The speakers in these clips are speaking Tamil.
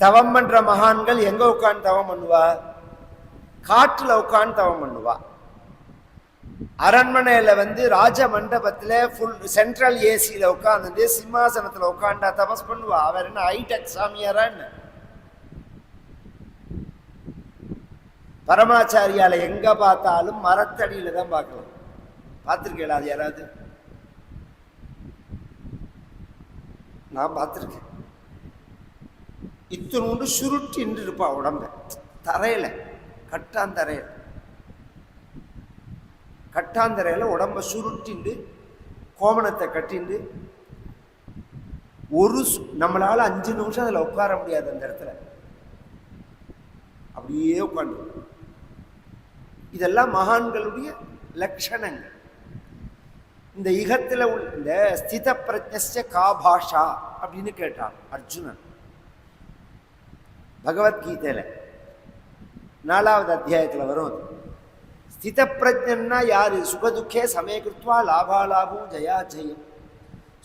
தவம் பண்ற மகான்கள் எங்க உட்காந்து தவம் பண்ணுவா? காட்டுல உட்காந்து தவம் பண்ணுவா. அரண்மனையில ராஜ மண்டபத்துல ஃபுல் சென்ட்ரல் ஏசியில உட்காந்துட்டு சிம்மாசனத்துல உட்காண்டா தபஸ் பண்ணுவா? அவர் என்ன ஹைடெக் சாமியாரா என்ன? பரமாச்சாரியால எங்க பார்த்தாலும் மரத்தடியில தான் பார்க்கலாம். பார்த்திருக்கேன் அது யாராவது? நான் பார்த்திருக்கேன். இத்தனோண்டு சுருட்டின்னு இருப்பா உடம்ப, தரையில கட்டாந்தரையில உடம்ப சுருட்டிண்டு கோமணத்தை கட்டிண்டு நம்மளால 5 நிமிஷம் அதில் உட்கார முடியாது. அந்த இடத்துல அப்படியே உட்காந்து. இதெல்லாம் மகான்களுடைய லட்சணங்கள். இந்த யுகத்தில் இந்த ஸ்தித பிரஜ்ஞஸ்ய கா பாஷா அப்படின்னு கேட்டான் அர்ஜுனன் பகவத்கீதையில 4வது அத்தியாயத்தில் வரும். ஸ்தித பிரஜன்னா யாரு? சுகதுக்கே சமயகிருத்வா லாபாலாபம் ஜயா ஜெயம்.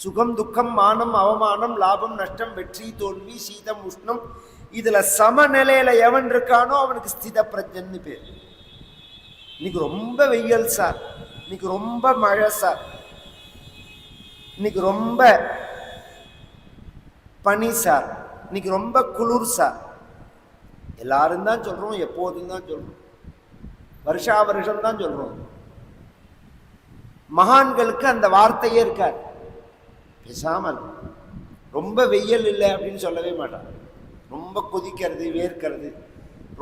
சுகம் துக்கம் மானம் அவமானம் லாபம் நஷ்டம் வெற்றி தோல்வி சீதம் உஷ்ணம் இதுல சமநிலையில எவன் இருக்கானோ அவனுக்கு ஸ்தித பிரஜன்னு பேர். இன்னைக்கு ரொம்ப வெயில் சார், இன்னைக்கு ரொம்ப மழை சார், இன்னைக்கு ரொம்ப பனி சார், இன்னைக்கு ரொம்ப குளிர் சார், எல்லாரும் தான் சொல்றோம், எப்போதும் தான் சொல்றோம், வருஷா வருஷம் தான் சொல்றோம். மகான்களுக்கு அந்த வார்த்தையே இருக்காது. பேசாமல் ரொம்ப வெயில் இல்லை அப்படின்னு சொல்லவே மாட்டான். ரொம்ப கொதிக்கிறது, வேர்க்கிறது,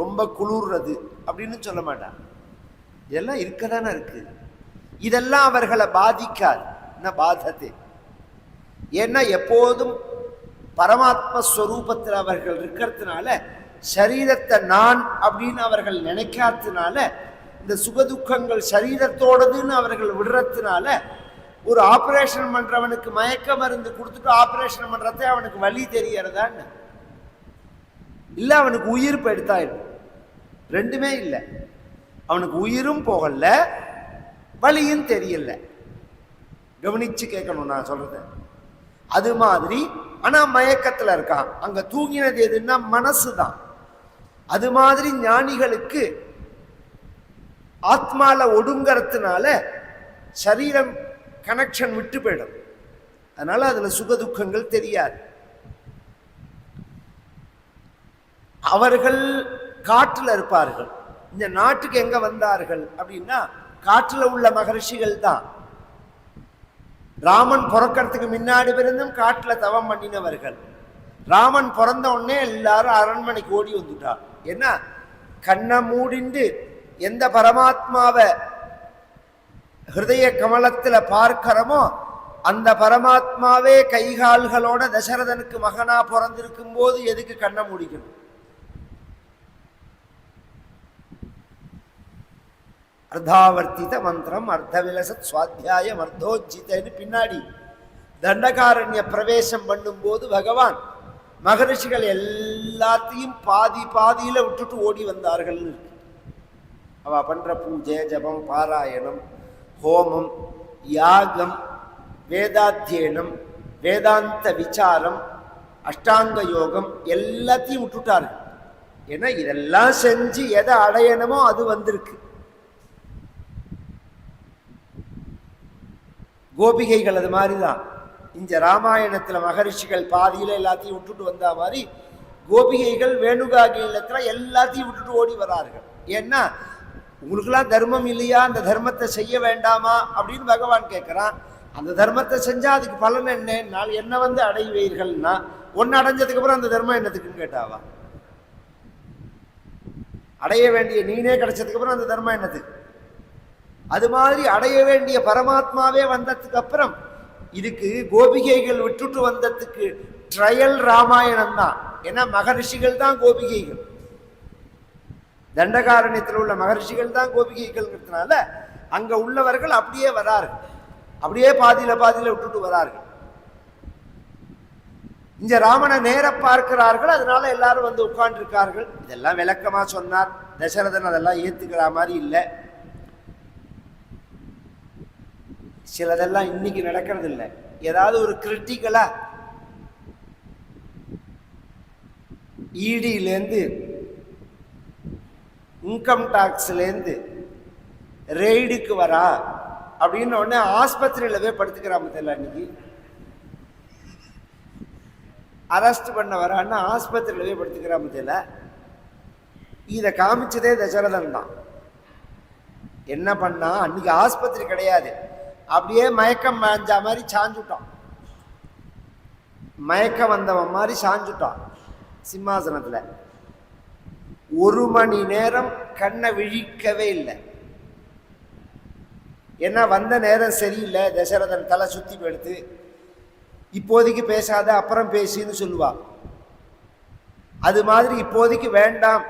ரொம்ப குளிர்றது அப்படின்னு சொல்ல மாட்டான். இதெல்லாம் இருக்கதானே இருக்கு. இதெல்லாம் அவர்களை பாதிக்காது. என்ன பாதத்தை? ஏன்னா எப்போதும் பரமாத்மஸ்வரூபத்தில் அவர்கள் இருக்கிறதுனால, சரீரத்தை நான் அப்படின்னு அவர்கள் நினைக்காததுனால, இந்த சுகதுக்கங்கள் சரீரத்தோடதுன்னு அவர்கள் விடுறதுனால, ஒரு ஆபரேஷன் பண்றவனுக்கு மயக்க மருந்து கொடுத்துட்டு ஆபரேஷன் பண்றத அவனுக்கு வலி தெரியறதான்னு இல்ல, அவனுக்கு உயிர் போயிடுத்தாயிடும். ரெண்டுமே இல்லை. அவனுக்கு உயிரும் போகல, வலியும் தெரியல. கவனிச்சு கேட்கணும் நான் சொல்றது. அது மாதிரி ஆனா மயக்கத்துல இருக்கான். அங்க தூங்கினது எதுன்னா மனசு தான். அது மாதிரி ஞானிகளுக்கு ஆத்மால ஒடுங்கிறதுனால சரீரம் கனெக்ஷன் விட்டு போயிடும். அதனால அதுல சுகதுக்கங்கள் தெரியாது. அவர்கள் காட்டுல இருப்பார்கள். இந்த நாட்டுக்கு எங்க வந்தார்கள் அப்படின்னா காட்டுல உள்ள மகர்ஷிகள் தான். ராமன் பிறக்கிறதுக்கு முன்னாடி இருந்தும் காட்டுல தவம் பண்ணினவர்கள். ராமன் பிறந்த உடனே எல்லாரும் அரண்மனைக்கு ஓடி வந்துட்டார். என்ன கண்ணை மூடிண்டு எந்த பரமாத்மாவை ஹிருதய கமலத்துல பார்க்கிறோமோ அந்த பரமாத்மாவே கைகால்களோட தசரதனுக்கு மகனா பிறந்திருக்கும் போது எதுக்கு கண்ணை மூடிக்கணும்? அர்த்தாவர்த்தித மந்திரம் அர்த்தவிலசத் சுவாத்தியாயம் அர்த்தோஜிதன்னு பின்னாடி தண்டகாரண்ய பிரவேசம் பண்ணும் போது பகவான் மகரிஷிகள் எல்லாத்தையும் பாதியில விட்டுட்டு ஓடி வந்தார்கள். அவ பண்ற பூஜை, ஜபம், பாராயணம், ஹோமம், யாகம், வேதாத்தியனம், வேதாந்த விசாரம், அஷ்டாங்க யோகம் எல்லாத்தையும் விட்டுட்டார்கள். ஏன்னா இதெல்லாம் செஞ்சு எதை அடையணுமோ அது வந்திருக்கு. கோபிகைகள் அது மாதிரிதான். இந்த ராமாயணத்துல மகரிஷிகள் பாதியில எல்லாத்தையும் விட்டுட்டு வந்தா மாதிரி கோபிகைகள் வேணுகாகிலத்துல எல்லாத்தையும் விட்டுட்டு ஓடி வரார்கள். ஏன்னா உங்களுக்கெல்லாம் தர்மம் இல்லையா, அந்த தர்மத்தை செய்ய வேண்டாமா அப்படின்னு பகவான் கேட்கிறான். அந்த தர்மத்தை செஞ்சா அதுக்கு பலன் என்ன? என்ன அடைவீர்கள்னா ஒன்னு அடைஞ்சதுக்கு அப்புறம் அந்த தர்மம் என்னத்துக்குன்னு கேட்டாவா? அடைய வேண்டிய நீனே கிடைச்சதுக்கு அப்புறம் அந்த தர்மம் என்னத்துக்கு? அது மாதிரி அடைய வேண்டிய பரமாத்மாவே வந்ததுக்கு அப்புறம் இதுக்கு கோபிகைகள் விட்டுட்டு வந்ததுக்கு ட்ரையல் ராமாயணம் தான். ஏன்னா மகரிஷிகள் தான் கோபிகைகள். தண்டகாரண்யத்தில் உள்ள மகரிஷிகள் தான் கோபிகைகள்ங்கிறதுனால அங்க உள்ளவர்கள் அப்படியே வரார்கள். அப்படியே பாதியில விட்டுட்டு வரார்கள். இங்க ராமனை நேர பார்க்கிறார்கள். அதனால எல்லாரும் உட்கார்ந்து இருக்கார்கள். இதெல்லாம் விளக்கமா சொன்னார் தசரதன். அதெல்லாம் ஏத்துக்கிற மாதிரி இல்லை. சிலதெல்லாம் இன்னைக்கு நடக்கிறது இல்லை. ஏதாவது ஒரு கிரிட்டிக்கலா இடியிலேருந்து இன்கம் டாக்ஸ்லேருந்து ரெய்டுக்கு வரா அப்படின்னு உடனே ஆஸ்பத்திரியில் போய் படுத்துக்கிறாம தெரியல. அன்னைக்கு அரெஸ்ட் பண்ண வரான்னு ஆஸ்பத்திரியில் போய் படுத்துக்கிறாம தெரியல. இதை காமிச்சதே தசரதன் தான். என்ன பண்ணா, அன்னைக்கு ஆஸ்பத்திரி கிடையாது, அப்படியே மயக்கம் வாஞ்ச மாதிரி சாஞ்சுட்டான். மயக்கம் வந்தவன் மாதிரி சாஞ்சுட்டான் சிம்மாசனத்துல. 1 மணி நேரம் கண்ணை விழிக்கவே இல்லை. ஏன்னா வந்த நேரம் சரியில்லை. தசரதன் தலை சுத்தி போயிடுத்து. இப்போதைக்கு பேசாத, அப்புறம் பேசின்னு சொல்லுவா. அது மாதிரி இப்போதைக்கு வேண்டாம்,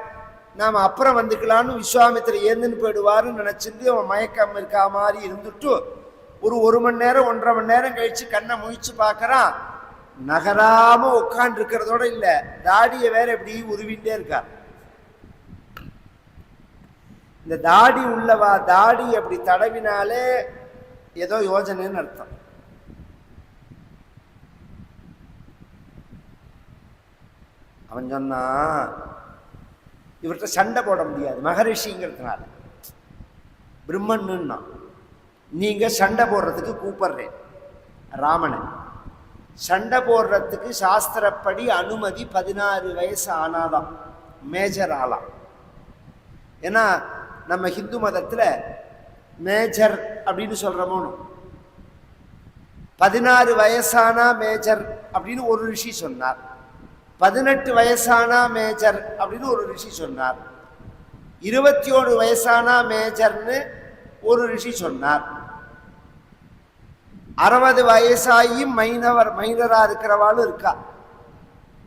நாம் அப்புறம் வந்துக்கலான்னு விஸ்வாமித்திரர் ஏந்துன்னு போயிடுவாருன்னு நினைச்சிட்டு அவன் மயக்கம் இருக்கா மாதிரி இருந்துட்டு ஒரு மணி நேரம் 1.5 மணி நேரம் கழிச்சு கண்ணை முழிச்சு பார்க்கறான். நகராம உட்காந்து இருக்கிறதோட இல்ல, தாடியை வேற எப்படி உருவிட்டே இருக்கா. இந்த தாடி உள்ளவா தாடி அப்படி தடவினாலே ஏதோ யோஜனைன்னு அர்த்தம். அவன் சொன்னா, இவர்கிட்ட சண்டை போட முடியாது மகரிஷிங்கிறதுனால. பிரம்மன்னா நீங்க சண்டை போடுறதுக்கு கூப்பிடுறேன் ராமனை. சண்டை போடுறதுக்கு சாஸ்திரப்படி அனுமதி 16 வயசு ஆனாதான் மேஜர் ஆலாம். ஏன்னா நம்ம ஹிந்து மதத்துல மேஜர் அப்படின்னு சொல்றோமோ, 16 வயசானா மேஜர் அப்படின்னு ஒரு ரிஷி சொன்னார். 18 வயசானா மேஜர் அப்படின்னு ஒரு ரிஷி சொன்னார். 21 வயசானா மேஜர்னு ஒரு ரிஷி சொன்னார். 60 வயசாகி மைனரா இருக்கிறவாளும் இருக்கா.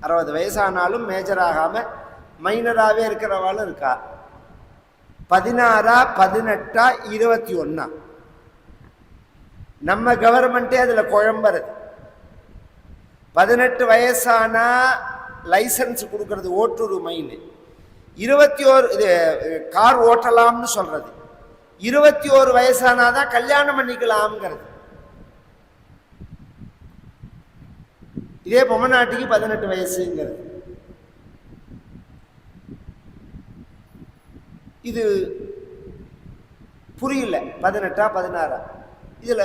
60 வயசானாலும் மேஜர் ஆகாம மைனராகவே இருக்கிறவாளும் இருக்கா. 16, 18, 21. நம்ம கவர்மெண்டே அதுல குழம்புறது. 18 வயசானா லைசன்ஸ் கொடுக்கறது ஓட்டுரிமைன்னு, 21 இது கார் ஓட்டலாம்னு சொல்றது. 21 வயசானாதான் கல்யாணம் பண்ணிக்கலாம்ங்கிறது. இதே பொம்மநாட்டிக்கு 18 வயசுங்கிறது. இது புரியல. 18, 16 இதுல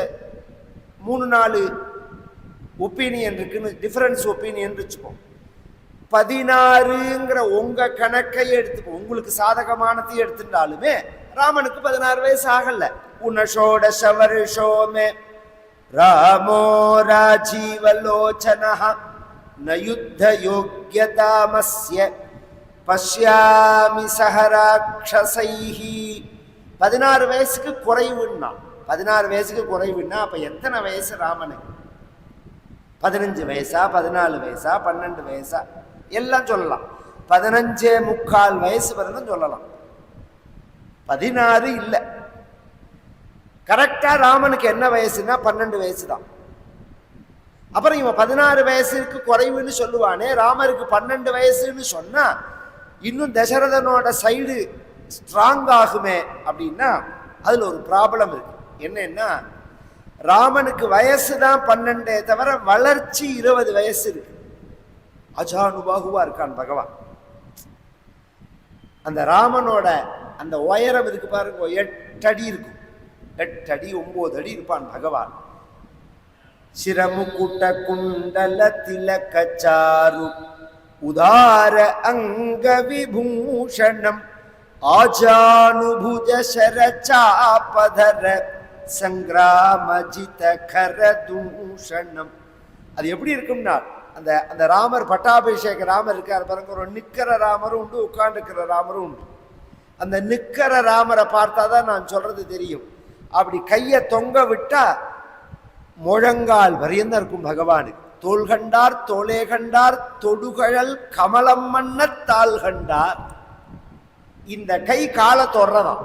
3-4 ஒப்பீனியன் இருக்குன்னு, டிஃபரன்ஸ் ஒப்பீனியன் வச்சுப்போம். 16ங்கிற உங்க கணக்கை எடுத்துப்போம், உங்களுக்கு சாதகமானதை எடுத்துட்டாலுமே ராமனுக்கு 16 வயசு ஆகல. உனஷோடச வருஷோமே ராமோ ராஜீவலோச்சனஹ ந யுத்த யோக்யதாமஸ்ய பஷ்யாமி சஹராக்ஷசைஹி. 16 வயசுக்கு குறைவுன்னா, 16 வயசுக்கு குறைவுன்னா அப்ப எத்தனை வயசு ராமனுக்கு? 15 வயசா, 14 வயசா, 12 வயசா எல்லாம் சொல்லலாம். 15.25 வயசு வரைக்கும் சொல்லலாம். 16 இல்லை. கரெக்டா ராமனுக்கு என்ன வயசுன்னா 12 வயசு தான். அப்புறம் இவன் 16 வயசுக்கு குறைவுன்னு சொல்லுவானே, ராமருக்கு 12 வயசுன்னு சொன்னா இன்னும் தசரதனோட சைடு ஸ்ட்ராங் ஆகுமே அப்படின்னா அதுல ஒரு ப்ராப்ளம் இருக்கு. என்னன்னா, ராமனுக்கு வயசு தான் 12 தவிர வளர்ச்சி 20 வயசு இருக்கு. அஜானுபாகுவா இருக்கான் பகவான். அந்த ராமனோட அந்த உயரம் இருக்கு பாருங்க, 8 அடி இருக்கும். 8 அடி 9 அடி இருப்பான் பகவான். சிரமுகுட்ட குண்டல திலகச்சாரு உதார அங்க விபூஷணம் ஆஜானுபுஜ சரச்சாபதர சங்கிராமஜித கர தூஷணம். அது எப்படி இருக்கும்னா, அந்த அந்த ராமர் பட்டாபிஷேக ராமர் இருக்கார் பாருங்க, ஒரு நிக்கிற ராமரும் உண்டு, உட்கார்ந்துக்கிற ராமரும் உண்டு. அந்த நிக்கிற ராமரை பார்த்தாதான் நான் சொல்றது தெரியும். அப்படி கையை தொங்க விட்டா முழங்கால் வரையும் இருக்கும் பகவானுக்கு. தோல் கண்டார் தோலே கண்டார் தொடுகழல் கமலம் மன்ன தாள் கண்டார். இந்த கை காலை தொடுறதாம்.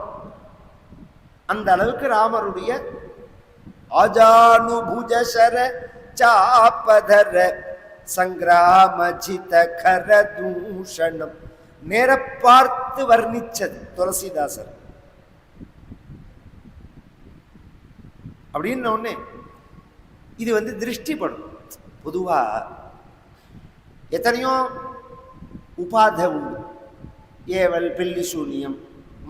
அந்த அளவுக்கு ராமருடைய ஆஜானுபுஜசர சாபதர சங்கிராமஜித கர தூஷணம். நேர பார்த்து வர்ணிச்சது துளசிதாசர். அப்படின்னு ஒண்ணு இது திருஷ்டிப்படும். பொதுவா எத்தனையோ உபாத உண்டு. ஏவல், பில்லி சூனியம்,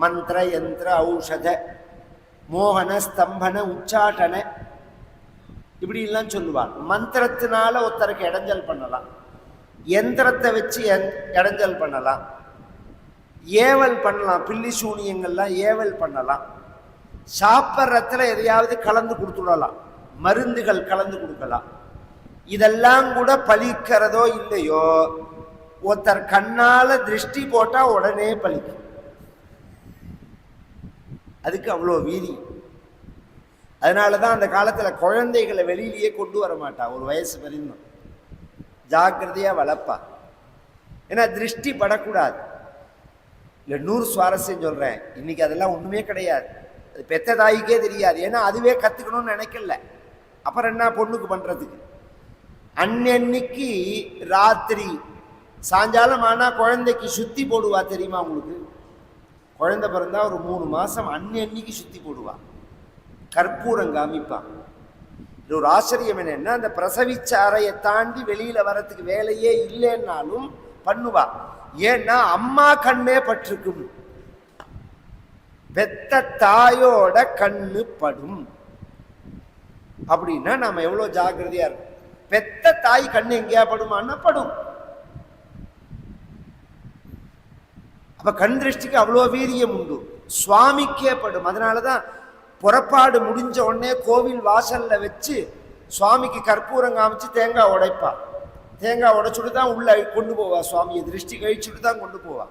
மந்திர யந்திர ஔஷத மோகன ஸ்தம்பன உச்சாட்டன இப்படி எல்லாம் சொல்லுவாள். மந்திரத்தினால ஒருத்தருக்கு இடைஞ்சல் பண்ணலாம், யந்திரத்தை வச்சு இடைஞ்சல் பண்ணலாம், ஏவல் பண்ணலாம், பில்லி சூனியங்கள்லாம் ஏவல் பண்ணலாம், சாப்பிட்றதுல எதையாவது கலந்து கொடுத்துடலாம், மருந்துகள் கலந்து கொடுக்கலாம். இதெல்லாம் கூட பலிக்கிறதோ இல்லையோ, ஒருத்தர் கண்ணால திருஷ்டி போட்டா உடனே பலிக்கும். அதுக்கு அவ்வளோ வீதி. அதனாலதான் அந்த காலத்துல குழந்தைகளை வெளியிலேயே கொண்டு வர மாட்டா, ஒரு வயசு வரையும் ஜாக்கிரதையா வளர்ப்பா. ஏன்னா திருஷ்டி படக்கூடாது. இல்லை, 100 சுவாரஸ்யம் சொல்றேன், இன்னைக்கு அதெல்லாம் ஒண்ணுமே கிடையாது. அது பெத்த தாய்க்கே தெரியாது. ஏன்னா அதுவே கத்துக்கணும்னு நினைக்கல, அப்புறம் என்ன பொண்ணுக்கு பண்றதுக்கு. அன்னன்னைக்கு ராத்திரி சாயங்காலம் ஆனா குழந்தைக்கு சுத்தி போடுவா, தெரியுமா உங்களுக்கு? குழந்தை பிறந்தா ஒரு 3 மாசம் அன்னன்னைக்கு சுத்தி போடுவா, கற்பூரம் காமிப்பா. இது ஒரு ஆச்சரியம் என்னன்னா, அந்த பிரசவிச்ச அறையை தாண்டி வெளியில வரத்துக்கு வேலையே இல்லைன்னாலும் பண்ணுவா. ஏன்னா அம்மா கண்ணே பட்டிருக்கும், பெத்த தாயோட கண்ணு படும். அப்படின்னா நாம எவ்வளவு ஜாக்கிரதையா இருக்கும். பெத்த தாய் கண்ணு எங்கேயா படுமான்னா படும். அப்ப கண் திருஷ்டிக்கு அவ்வளோ வீரியம் உண்டு, சுவாமிக்கே படும். அதனாலதான் புறப்பாடு முடிஞ்ச உடனே கோவில் வாசல்ல வச்சு சுவாமிக்கு கற்பூரம் காமிச்சு தேங்காய் உடைப்பா. தேங்காய் உடைச்சுட்டு தான் உள்ள கொண்டு போவா, சுவாமியை திருஷ்டி கழிச்சுட்டு தான் கொண்டு போவா.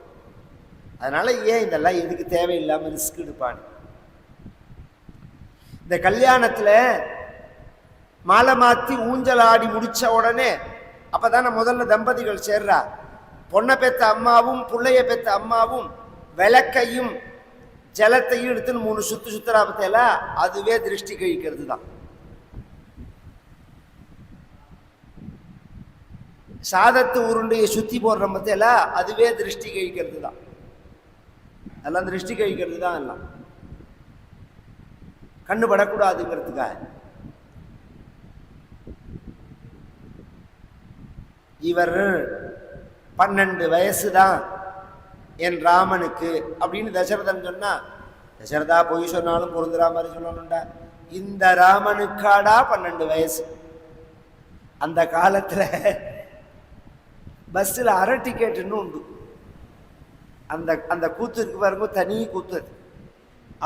அதனால ஏன் இதெல்லாம் எதுக்கு தேவையில்லாம ரிஸ்க் எடுப்பான்னு. இந்த கல்யாணத்துல மாலை மாத்தி ஊஞ்சல் ஆடி முடிச்ச உடனே அப்பதானே முதல்ல தம்பதிகள் சேர்றா. பொண்ணை பெத்த அம்மாவும் பிள்ளைய பெத்த அம்மாவும் விளக்கையும் ஜலத்தையும் எடுத்துன்னு 3 சுத்து சுத்துறா பத்தியில, அதுவே திருஷ்டி கழிக்கிறது தான். சாதத்து உருண்டையை சுத்தி போடுற பத்தியில, அதுவே திருஷ்டி கழிக்கிறது தான். எல்லாம் திருஷ்டி கழிக்கிறது தான். எல்லாம் கண்ணு படக்கூடாதுங்கிறதுக்காக. இவர் 12 வயசு தான் என் ராமனுக்கு அப்படின்னு தசரதன் சொன்னா, தசரதா பொய் சொன்னாலும் பொருந்துற மாதிரி சொல்லணும்டா. இந்த ராமனுக்காடா 12 வயசு? அந்த காலத்துல பஸ்ஸில் அரை டிக்கெட்டுன்னு உண்டு. அந்த அந்த கூத்து இருக்கு பாருங்க, தனி கூத்து.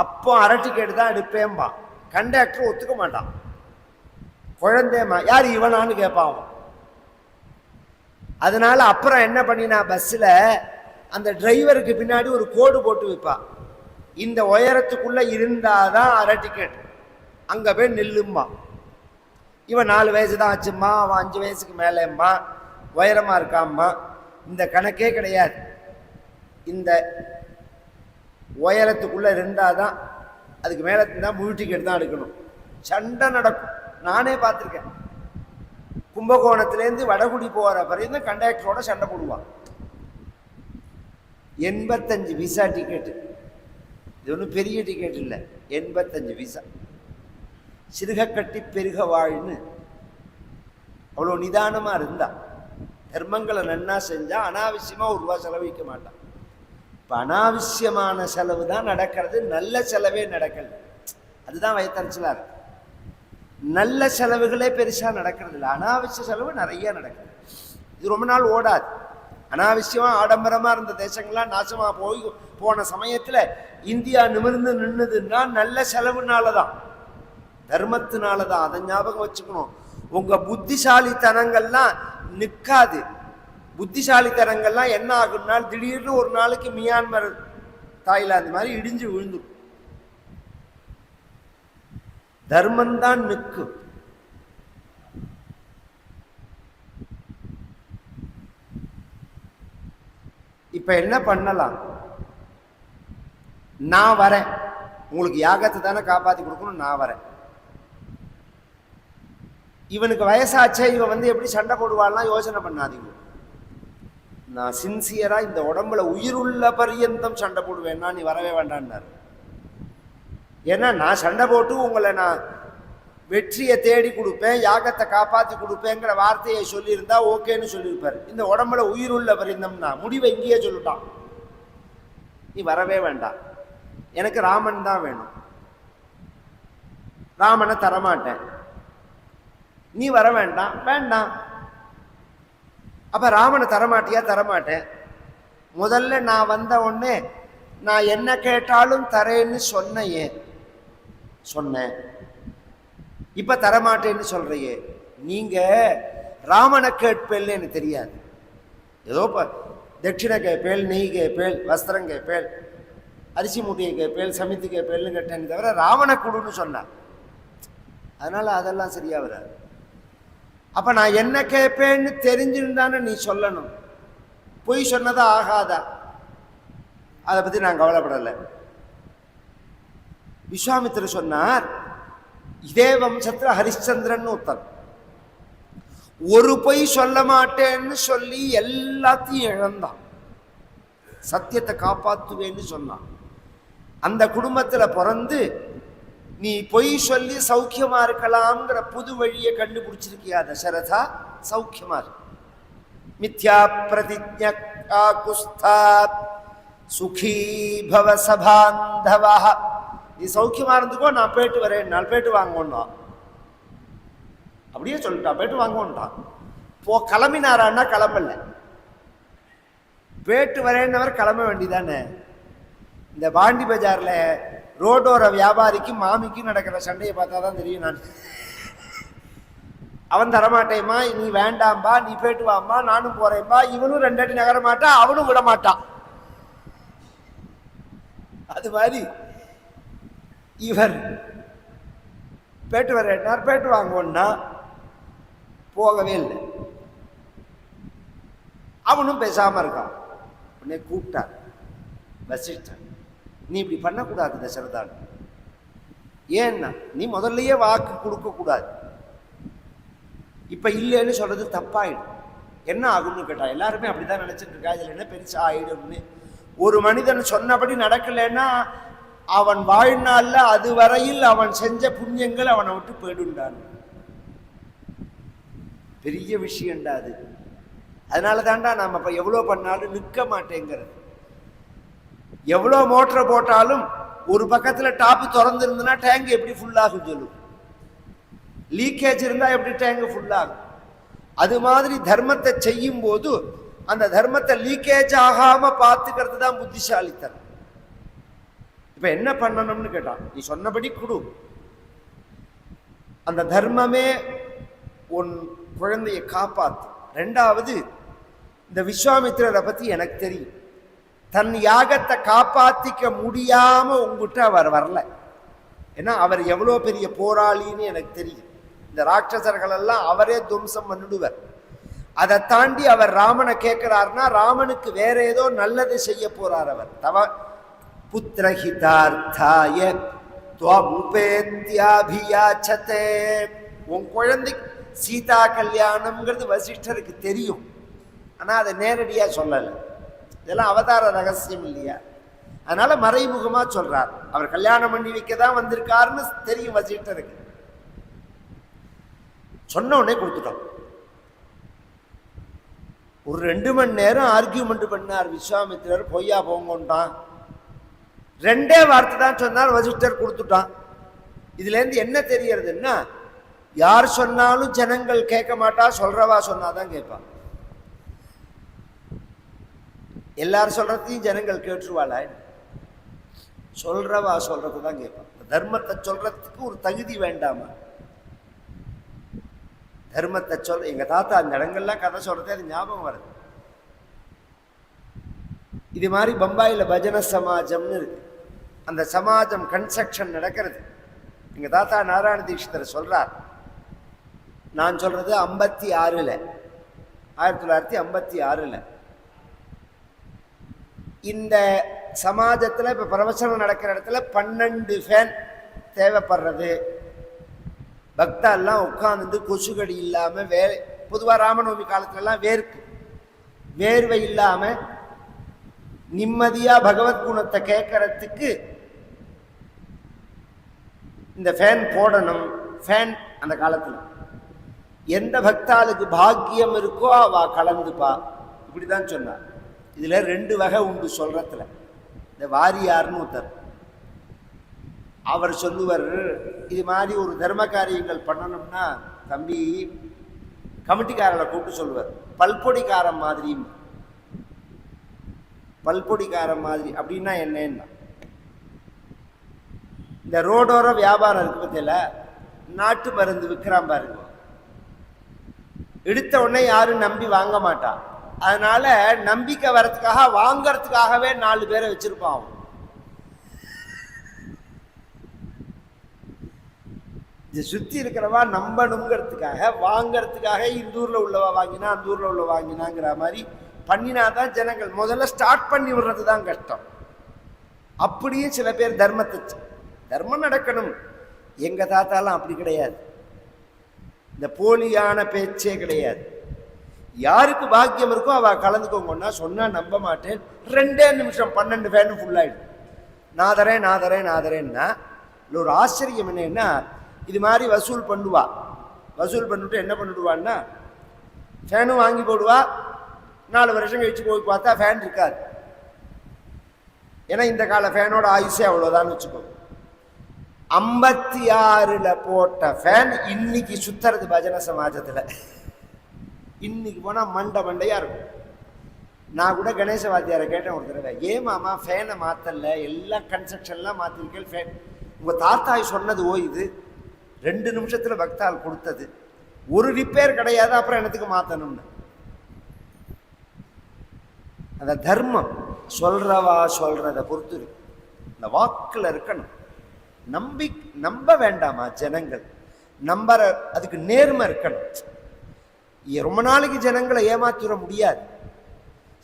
அப்போ அரை டிக்கெட்டு தான் எடுப்பேன்பா. கண்டக்டர் ஒத்துக்க மாட்டான். குழந்தைமா யார் இவனான்னு கேட்பான். அதனால அப்புறம் என்ன பண்ணினா, பஸ்ஸில் அந்த டிரைவருக்கு பின்னாடி ஒரு கோடு போட்டு வைப்பா. இந்த உயரத்துக்குள்ள இருந்தாதான் அரை டிக்கெட், அங்க போய் நில்லும்பா. இவன் 4 வயசு தான் ஆச்சும்மா, அவன் 5 வயசுக்கு மேலேம்மா, உயரமா இருக்காம்மா. இந்த கணக்கே கிடையாது. இந்த உயரத்துக்குள்ள இருந்தாதான், அதுக்கு மேல இருந்தா முழு டிக்கெட் தான் எடுக்கணும். சண்டை நடக்கும், நானே பார்த்துருக்கேன். கும்பகோணத்திலேருந்து வடகுடி போகிற வரையும் கண்டக்டரோட சண்டை போடுவான். 85 விசா டிக்கெட்டு. இது ஒன்றும் பெரிய டிக்கெட் இல்லை, 85 விசா. சிறுக கட்டி பெருக வாழ்ன்னு அவ்வளோ நிதானமாக இருந்தா. தர்மங்களை நன்னா செஞ்சா அனாவசியமா ₹1 செலவழிக்க மாட்டான். இப்போ அனாவசியமான செலவு தான் நடக்கிறது, நல்ல செலவே நடக்கல. அதுதான் வயத்தறிச்சலா இருக்கு. நல்ல செலவுகளே பெருசா நடக்கிறது இல்லை, அனாவசிய செலவு நிறைய நடக்குது. இது ரொம்ப நாள் ஓடாது. அனாவசியமா ஆடம்பரமா இருந்த தேசங்கள்லாம் நாசமா போன சமயத்துல இந்தியா நிமிர்ந்து நின்னுதுன்னா நல்ல செலவுனாலதான், தர்மத்தினாலதான். அதை ஞாபகம் வச்சுக்கணும். உங்க புத்திசாலித்தனங்கள்லாம் நிற்காது. புத்திசாலித்தனங்கள்லாம் என்ன ஆகும்னா, திடீர்னு ஒரு நாளைக்கு மியான்மர், தாய்லாந்து மாதிரி இடிஞ்சு விழுந்துடும். தர்மந்தான் நிற்கும். இப்ப என்ன பண்ணலாம்? நான் வரேன், உங்களுக்கு யாகத்தை தானே காப்பாத்தி கொடுக்கணும், நான் வரேன். இவனுக்கு வயசாச்சே, இவன் வந்து எப்படி சண்டை போடுவான்லாம் யோசனை பண்ணாதீங்க. நான் சின்சியரா இந்த உடம்புல உயிருள்ள பரியந்தம் சண்டை போடுவேன்னா நீ வரவே வேண்டான்னாரு. ஏன்னா நான் சண்டை போட்டு உங்களை நான் வெற்றியை தேடி கொடுப்பேன், யாகத்தை காப்பாற்றி கொடுப்பேங்கிற வார்த்தையை சொல்லியிருந்தா ஓகேன்னு சொல்லியிருப்பார். இந்த உடம்புல உயிர் உள்ள பரிந்தம்னா முடிவை இங்கேயே சொல்லிட்டான், நீ வரவே வேண்டாம், எனக்கு ராமன் தான் வேணும், ராமனை தரமாட்டேன், நீ வர வேண்டாம், வேண்டாம். அப்ப ராமனை தரமாட்டியா? தரமாட்டேன். முதல்ல நான் வந்த உடனே நான் என்ன கேட்டாலும் தரேன்னு சொன்னையே, சொன்னேன். இப்ப தரமாட்டேன்னு சொல்றையே, நீங்க ராமனை கேட்பேன்னு எனக்கு தெரியாது, ஏதோ தட்சிணை கேட்பேல், நெய் கேட்பேல், வஸ்திரம் கேட்பேல், அரிசி மூட்டையை கேட்பேல், சமைத்து கேட்பேல்னு கேட்டேன்னு தவிர ராவண குடுன்னு சொன்னார். அதனால அதெல்லாம் சரியா வராது. அப்ப நான் என்ன கேட்பேன்னு தெரிஞ்சிருந்தானே நீ சொல்லணும். பொய் சொன்னதா ஆகாதா? அதை பத்தி நான் கவலைப்படலை. விஸ்வாமித்திரர் சொன்னார், இதே வம்சத்துல ஹரிச்சந்திரன் ஒருத்தன் ஒரு பொய் சொல்ல மாட்டேன்னு சொல்லி எல்லாத்தையும் இழந்தான், சத்தியத்தை காப்பாத்துவேன்னு சொன்னான். அந்த குடும்பத்துல பிறந்து நீ பொய் சொல்லி சௌக்கியமா இருக்கலாம்ங்கிற புது வழியை கண்டுபிடிச்சிருக்கியா தசரதா? சௌக்கியமா இருக்கு. மித்யா பிரதிஜ்ஞா குஸ்தாத் சுகீ பவ சபாந்தவா. நீ சௌக்கியமா இருந்துக்கோ, நான் போயிட்டு வரேன், நான் போயிட்டு வாங்கணும், அப்படியே சொல்லிட்டான். போயிட்டு வாங்கட்டான். போ கிளம்பினாரான்னா கிளம்பல, போயிட்டு வரேன்னவர் கிளம்ப வேண்டிதானே. இந்த பாண்டி பஜார்ல ரோடோர வியாபாரிக்கு மாமிக்கும் நடக்கிற சண்டையை பார்த்தா தான் தெரியும். நான் அவன் தரமாட்டேம்மா, நீ வேண்டாம்பா, நீ போயிட்டு வாம்மா, நானும் போறேன்பா. இவனும் ரெண்டு அடி நகர மாட்டான், அவனும் விட மாட்டான். அது மாதிரி இவர் போயிட்டு வரேன்னார், போயிட்டு வாங்கன்னா போகவே இல்லை. அவனும் பேசாம இருக்கான். உடனே கூப்பிட்டார் வசிஷ்டன், நீ இப்படி பண்ணக்கூடாது தசரதான். ஏன்னா நீ முதல்லயே வாக்கு கொடுக்க கூடாது, இப்ப இல்லைன்னு சொல்றது தப்பாயிடும். என்ன ஆகும்னு கேட்டா, எல்லாருமே அப்படிதான் நினைச்சிட்டு இருக்கா, இதுல என்ன பெருசா ஆயிடும்னு. ஒரு மனிதன் சொன்னபடி நடக்கலைன்னா அவன் வாழ்நாள்ல அதுவரையில் அவன் செஞ்ச புண்ணியங்கள் அவனை விட்டு போயிடுண்டான். பெரிய விஷயம்டா அது. அதனால தாண்டா நாம இப்ப எவ்வளவு பண்ணாலும் நிற்க மாட்டேங்கிறது. எவ்வளோ மோட்டரை போட்டாலும் ஒரு பக்கத்துல டாப்பு திறந்து இருந்ததுன்னா டேங்க் எப்படி ஃபுல்லாகும் சொல்லும், லீக்கேஜ் இருந்தா எப்படி டேங்க் ஃபுல்லாகும். அது மாதிரி தர்மத்தை செய்யும் போது அந்த தர்மத்தை லீக்கேஜ் ஆகாம பார்த்துக்கிறது தான் புத்திசாலித்தனம். இப்ப என்ன பண்ணணும்னு கேட்டான், நீ சொன்னபடி கொடு, அந்த தர்மமே உன் குழந்தையை காப்பாத்து. ரெண்டாவது, இந்த விஸ்வாமித்திரரை பத்தி எனக்கு தெரியும், தன் யாகத்தை காப்பாத்திக்க முடியாம உங்ககிட்ட அவர் வரல. ஏன்னா அவர் எவ்வளோ பெரிய போராளின்னு எனக்கு தெரியும். இந்த ராட்சசர்கள் எல்லாம் அவரே துவம்சம் பண்ணிடுவார். அதை தாண்டி அவர் ராமனை கேட்கிறார்னா ராமனுக்கு வேற ஏதோ நல்லது செய்ய போறார். அவர் தவ புத்திரஹிதார்த்தாய துவமுபேத்யாபியாச்சதே. உன் குழந்தை சீதா கல்யாணம்ங்கிறது வசிஷ்டருக்கு தெரியும், ஆனா அதை நேரடியா சொல்லலை. இதெல்லாம் அவதார ரகசியம் இல்லையா? அதனால மறைமுகமா சொல்றார். அவர் கல்யாணம் பண்ணி வைக்கதான் வந்திருக்காருன்னு தெரியும் வசிஷ்டருக்கு. சொன்ன உடனே கொடுத்துட்டோம். ஒரு 2 மணி நேரம் ஆர்கியூமெண்ட் பண்ணார் விஸ்வாமித்திரர். பொய்யா போங்கட்டான், 2 வார்த்தை தான் சொன்னார், வசிஷ்டர் கொடுத்துட்டான். இதுல இருந்து என்ன தெரியறதுன்னா, யார் சொன்னாலும் ஜனங்கள் கேட்க மாட்டா, சொல்றவா சொன்னாதான் கேட்பான். எல்லாரும் சொல்றதையும் ஜனங்கள் கேட்டுருவாளா? சொல்றவா சொல்றதுதான் கேட்பான். தர்மத்தை சொல்றதுக்கு ஒரு தகுதி வேண்டாமா? தர்மத்தை சொல்ற எங்க தாத்தா அந்த இடங்கள்லாம் கதை சொல்றதே அது ஞாபகம் வருது. இது மாதிரி பம்பாயில பஜன சமாஜம்னு இருக்கு. அந்த சமாஜம் கன்ஸ்ட்ரக்ஷன் நடக்கிறது. எங்க தாத்தா நாராயண தீட்சிதர் சொல்றார், நான் சொல்றது 56ல் 1956ல் இந்த சமாஜத்தில் இப்போ பிரவச்சனம் நடக்கிற இடத்துல 12 ஃபேன் தேவைப்படுறது. பக்தா எல்லாம் உட்கார்ந்து கொசுகடி இல்லாமல் பொதுவாக ராமநவமி காலத்துலலாம் வேர்வை இல்லாமல் நிம்மதியாக பகவத் குணத்தை கேட்கறதுக்கு இந்த ஃபேன் போடணும். ஃபேன் அந்த காலத்தில். எந்த பக்தாளுக்கு பாக்கியம் இருக்கோ அவ கலந்துப்பா, இப்படிதான் சொன்னார். இதுல 2 வகை உண்டு சொல்றதுல. இந்த வாரியார்னு ஒருத்தர், அவர் சொல்லுவார், இது மாதிரி ஒரு தர்ம காரியங்கள் பண்ணணும்னா தம்பி கமிட்டிக்காரரை கூப்பிட்டு சொல்லுவார், பல்பொடிக்காரன் மாதிரி. பல்பொடிக்காரன் மாதிரி அப்படின்னா என்னன்னா, இந்த ரோடோர வியாபாரம் இருக்கு பத்தியில, நாட்டு மருந்து விற்கிறான் பாருங்க, எடுத்த உடனே யாரும் நம்பி வாங்க மாட்டான். அதனால நம்பிக்கை வர்றதுக்காக வாங்கறதுக்காகவே 4 பேரை வச்சிருப்பான். இது சுத்தி இருக்கிறவா நம்பணுங்கிறதுக்காக, வாங்கறதுக்காக இந்த ஊர்ல உள்ளவா வாங்கினா அந்த ஊர்ல உள்ள வாங்கினாங்கிற மாதிரி பண்ணினாதான் ஜனங்கள். முதல்ல ஸ்டார்ட் பண்ணி விடுறது தான் கஷ்டம். அப்படியே சில பேர் தர்மம் நடக்கணும். எங்க தாத்தாலாம் அப்படி கிடையாது, இந்த போலியான பேச்சே கிடையாது. யாருக்கு பாக்கியம் இருக்கோ அவ கலந்துக்கோங்கன்னா சொன்னா நம்ப மாட்டேன். 2 நிமிஷம் 12 ஃபேனும் ஃபுல்லாயிடும். நான் தரேன்னா ஒரு ஆச்சரியம் என்னன்னா, இது மாதிரி வசூல் பண்ணுவா. வசூல் பண்ணிட்டு என்ன பண்ணிடுவான்னா, ஃபேனும் வாங்கி போடுவா. 4 வருஷம் கழிச்சு போய் பார்த்தா ஃபேன் இருக்காது. ஏன்னா இந்த கால ஃபேனோட ஆயுசே அவ்வளோதான் வச்சுக்கோ. 56ல் போட்ட ஃபேன் இன்னைக்கு சுத்துறது பஜனை சமாஜத்தில். இன்னைக்கு போனால் மண்டையா இருக்கும். நான் கூட கணேச வாத்தியாரை கேட்டேன் ஒரு தடவை, ஏன் மாமா ஃபேனை மாற்றல, எல்லாம் கன்ஸ்ட்ரக்ஷன்லாம் மாற்றிருக்கேன், ஃபேன் உங்கள் தாத்தாய் சொன்னது இது 2 நிமிஷத்தில் பக்தால் கொடுத்தது, ஒரு ரிப்பேர் கிடையாது, அப்புறம் என்னத்துக்கு மாற்றணும்னு. அந்த தர்மம் சொல்றவா சொல்றதை பொறுத்து இருக்கு. இந்த வாக்கில் இருக்கணும். நம்ப வேண்டாமா ஜனங்கள், நம்புற அதுக்கு நேர்மை இருக்கணும். ரொம்ப நாளைக்கு ஜனங்களை ஏமாத்திட முடியாது.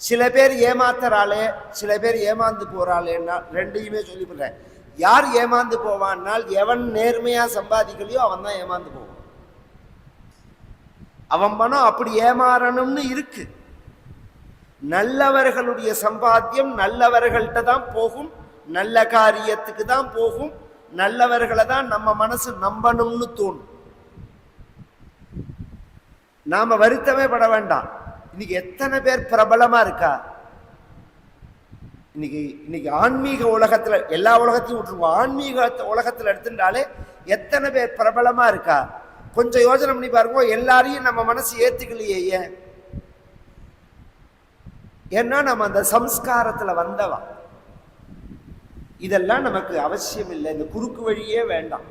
சில பேர் ஏமாத்துறாளே, சில பேர் ஏமாந்து போறாளேன்னா 2யுமே சொல்லிவிடுறேன். யார் ஏமாந்து போவான்னால், எவன் நேர்மையா சம்பாதிக்கலையோ அவன் தான் ஏமாந்து போவான். அவன் பணம் அப்படி ஏமாறணும்னு இருக்கு. நல்லவர்களுடைய சம்பாத்தியம் நல்லவர்கள்ட்ட தான் போகும், நல்ல காரியத்துக்கு தான் போகும், நல்லவர்களை தான் நம்ம மனசு நம்பணும்னு தோணும். நாம வருத்தமே பட வேண்டாம். இன்னைக்கு எத்தனை பேர் பிரபலமா இருக்கா. இன்னைக்கு ஆன்மீக உலகத்துல, எல்லா உலகத்தையும் விட்டுருவோம், ஆன்மீக உலகத்துல எடுத்துட்டாலே எத்தனை பேர் பிரபலமா இருக்கா. கொஞ்சம் யோசனை பண்ணி பாருங்க. எல்லாரையும் நம்ம மனசு ஏத்துக்கலையே. ஏன்னா நம்ம அந்த சம்ஸ்காரத்துல வந்தவா. இதெல்லாம் நமக்கு அவசியம் இல்லை. இந்த குறுக்கு வழியே வேண்டாம்.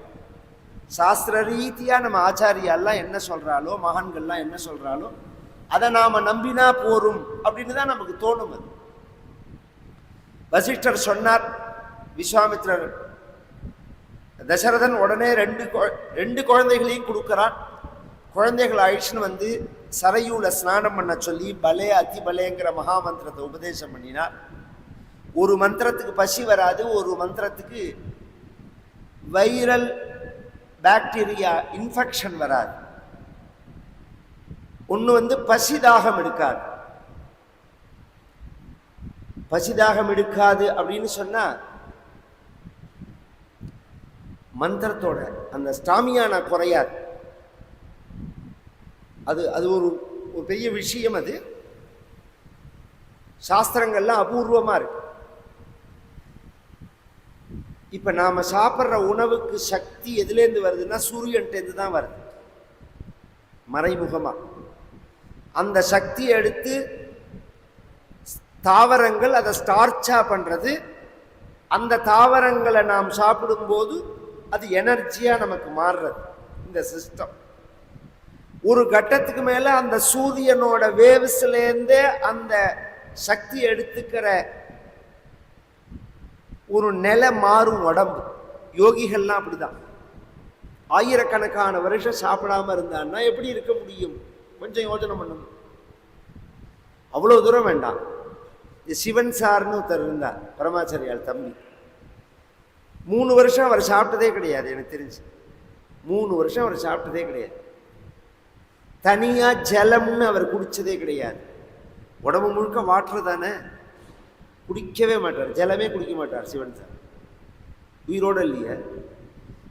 சாஸ்திர ரீதியா நம்ம ஆச்சாரியாலாம் என்ன சொல்றாலோ, மகான்கள்லாம் என்ன சொல்றாலோ அதை நாம நம்பினா போரும் அப்படின்னு தான் நமக்கு தோணும். அது வசிஷ்டர் சொன்னார், விஸ்வாமித்ரர் தசரதன் உடனே 2 குழந்தைகளையும் கொடுக்கிறான். குழந்தைகள் ஆயிடுச்சுன்னு வந்து சரையூல ஸ்நானம் பண்ண சொல்லி பலே அதி பலேங்கிற மகாமந்திரத்தை உபதேசம் பண்ணினார். ஒரு மந்திரத்துக்கு பசி வராது, ஒரு மந்திரத்துக்கு வைரல் பாக்டீரியா இன்ஃபெக்ஷன் வராது. ஒன்று வந்து பசிதாகம் எடுக்காது. பசிதாகம் எடுக்காது அப்படின்னு சொன்னா மந்திரத்தோட அந்த ஸ்டாமியானா குறையாது. அது ஒரு பெரிய விஷயம். அது சாஸ்திரங்கள்லாம் அபூர்வமா இருக்கு. இப்ப நாம சாப்பிட்ற உணவுக்கு சக்தி எதுலேருந்து வருதுன்னா சூரியன்டேருந்து தான் வருது, மறைமுகமா. அந்த சக்தியை எடுத்து தாவரங்கள் அதை ஸ்டார்ச்சா பண்றது. அந்த தாவரங்களை நாம் சாப்பிடும்போது அது எனர்ஜியா நமக்கு மாறுறது. இந்த சிஸ்டம் ஒரு கட்டத்துக்கு மேல அந்த சூரியனோட வேவ்ஸ்லேருந்தே அந்த சக்தி எடுத்துக்கிற ஒரு நிலை மாறும் உடம்பு. யோகிகள்லாம் அப்படிதான். ஆயிரக்கணக்கான வருஷம் சாப்பிடாம இருந்தான்னா எப்படி இருக்க முடியும்? கொஞ்சம் யோசனை பண்ணணும். அவ்வளவு தூரம் வேண்டாம். சிவன் சார்னு ஒருத்தர் இருந்தார், பரமாச்சாரியால் தம்பி. 3 வருஷம் அவர் சாப்பிட்டதே கிடையாது. எனக்கு தெரிஞ்சு 3 வருஷம் அவர் சாப்பிட்டதே கிடையாது. தனியா ஜலம்னு அவர் குடிச்சதே கிடையாது. உடம்பு முழுக்க வாட்டர் தானே, குடிக்கவே மாட்டார், ஜலமே குடிக்க மாட்டார் சிவன் சார். உயிரோடு இல்லையா?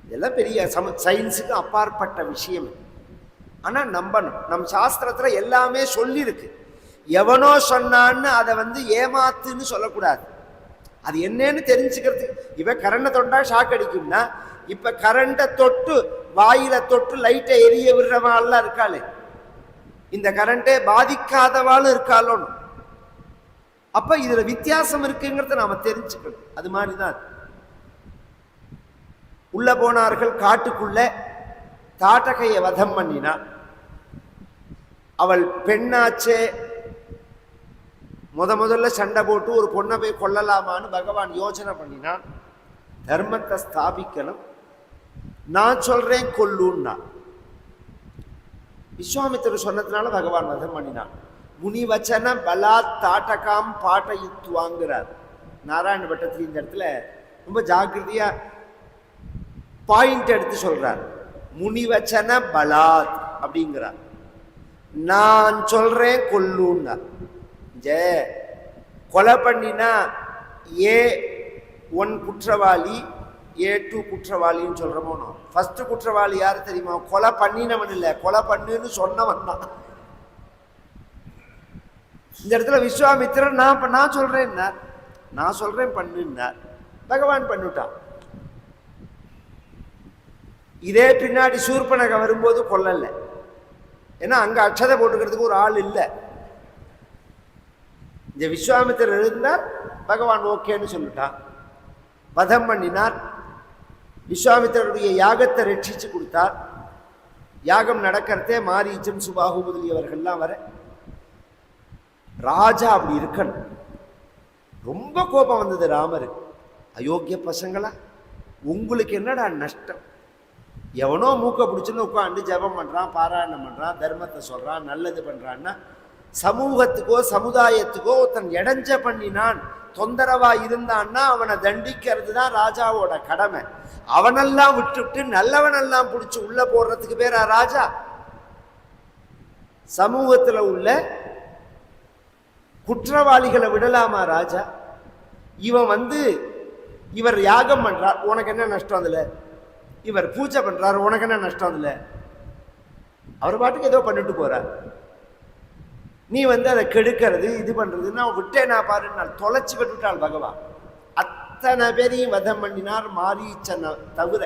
இதெல்லாம் பெரிய சயின்ஸுக்கு அப்பாற்பட்ட விஷயம். ஆனா நம்பணும். நம் சாஸ்திரத்துல எல்லாமே சொல்லியிருக்கு. எவனோ சொன்னான்னு அதை ஏமாத்துன்னு சொல்லக்கூடாது. அது என்னன்னு தெரிஞ்சுக்கிறதுக்கு, இவன் கரண்டை தொட்டா ஷாக் அடிக்கும்னா, இப்ப கரண்டை தொட்டு வாயில தொட்டு லைட்டை எரிய விடுறவாள்லாம் இருக்காளே, இந்த கரண்டே பாதிக்காதவாளும் இருக்காளோன்னு. அப்ப இதுல வித்தியாசம் இருக்குங்கிறத நாம தெரிஞ்சுக்கணும். அது மாதிரிதான் உள்ள போனார்கள் காட்டுக்குள்ள. தாட்டகையை வதம் பண்ணினான். அவள் பெண்ணாச்சே, முதல்ல சண்டை போட்டு ஒரு பொண்ணை போய் கொல்லலாமான்னு பகவான் யோசனை பண்ணினான். தர்மத்தை ஸ்தாபிக்கணும், நான் சொல்றேன் கொல்லுன்னா. விஸ்வாமித்திரர் சொன்னதுனால பகவான் வதம் பண்ணினான். முனிவச்சன பலாத் தாட்டகாம் பாட்டயுத்துவாங்கிறார் நாராயண பட்டத்தில். இந்த இடத்துல ரொம்ப ஜாக்கிரதையா பாயிண்ட் எடுத்து சொல்றார். முனிவச்சன பலாத் அப்படிங்கிறார். நான் சொல்றேன் கொல்லுன்னா. கொலை பண்ணினா A1 குற்றவாளி, A2 குற்றவாளின்னு சொல்றோமோ. ஃபர்ஸ்ட் குற்றவாளி யாரு தெரியுமா? கொலை பண்ணினவன் இல்லை, கொலை பண்ணுன்னு சொன்னவன் தான். இந்த இடத்துல விஸ்வாமித்திரன் நான் சொல்றேன், நான் சொல்றேன் பண்ணுன்னார். பகவான் பண்ணிட்டான். இதே பின்னாடி சூர்பனக வரும்போது கொல்லல. ஏன்னா அங்க அக்ஷதை போட்டுக்கிறதுக்கு ஒரு ஆள் இல்லை. இந்த விஸ்வாமித்திரர் இருந்தார், பகவான் ஓகேன்னு சொல்லிட்டான். வதம் பண்ணினார். விஸ்வாமித்திரருடைய யாகத்தை ரட்சிச்சு கொடுத்தார். யாகம் நடக்கிறதே மாரீச்சன் சுபாகு முதலியவர்கள்லாம் வர. ராஜா அப்படி இருக்கணும். ரொம்ப கோபம் வந்தது ராமரு. அயோக்கிய பசங்களா, உங்களுக்கு என்னடா நஷ்டம்? எவனோ மூக்க பிடிச்சுன்னு உட்காந்து ஜபம் பண்றான், பாராயணம் பண்றான், தர்மத்தை சொல்றான், நல்லது பண்றான்னா, சமூகத்துக்கோ சமுதாயத்துக்கோ ஒருத்தன் இடைஞ்ச பண்ணினான், தொந்தரவா இருந்தான்னா அவனை தண்டிக்கிறது தான் ராஜாவோட கடமை. அவனெல்லாம் விட்டுவிட்டு நல்லவனெல்லாம் பிடிச்சி உள்ள போடுறதுக்கு பேரா ராஜா? சமூகத்துல உள்ள குற்றவாளிகளை விடலாமா ராஜா? இவன் இவர் யாகம் பண்றார், உனக்கு என்ன நஷ்டம் அதுல? இவர் பூஜை பண்றார், உனக்கு என்ன நஷ்டம் அதுல? அவர் பாட்டுக்கு ஏதோ பண்ணிட்டு போறார். நீ அதை கெடுக்கிறது இது பண்றது, நான் விட்டேனா பாரு, நான் தொலைச்சு விட்டுட்டாள் பகவான். அத்தனை பேரையும் வதம் பண்ணினார் மாரீச்சனை தவிர.